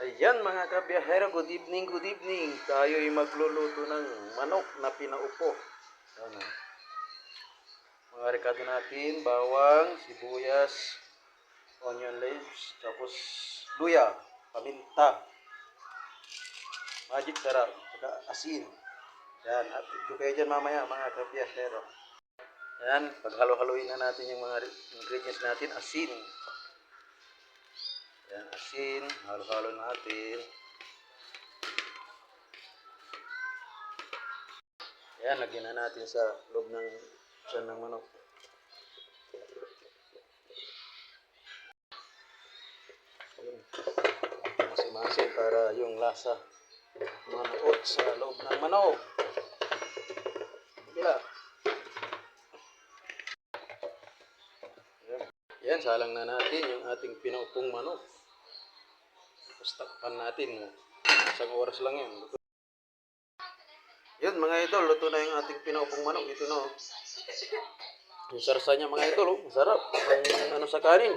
Ayan mga kabiyahero, good evening, good evening. Tayo'y magluluto ng manok na pinaupo. Ano? Mga rekado natin, bawang, sibuyas, onion leaves, tapos luya, paminta, magic sarap, saka asin. Yan, at ito kayo dyan mamaya mga kabiyahero. Yan, paghalo-haloin na natin yung mga ingredients natin, asin. Yan, asin, halo-halo natin. Ayan, lagyan na natin sa loob ng tiyan ng manok. Masin-masin para yung lasa manuot sa loob ng manok. Yeah. Yan, salang na natin yung ating pinaupong manok. Tapos takpan natin. Isang oras lang yun. Yun mga idol, luto na yung ating pinaupong manok. Ito no. Yung sarsa niya mga idol, masarap. Ang ano sa kanin.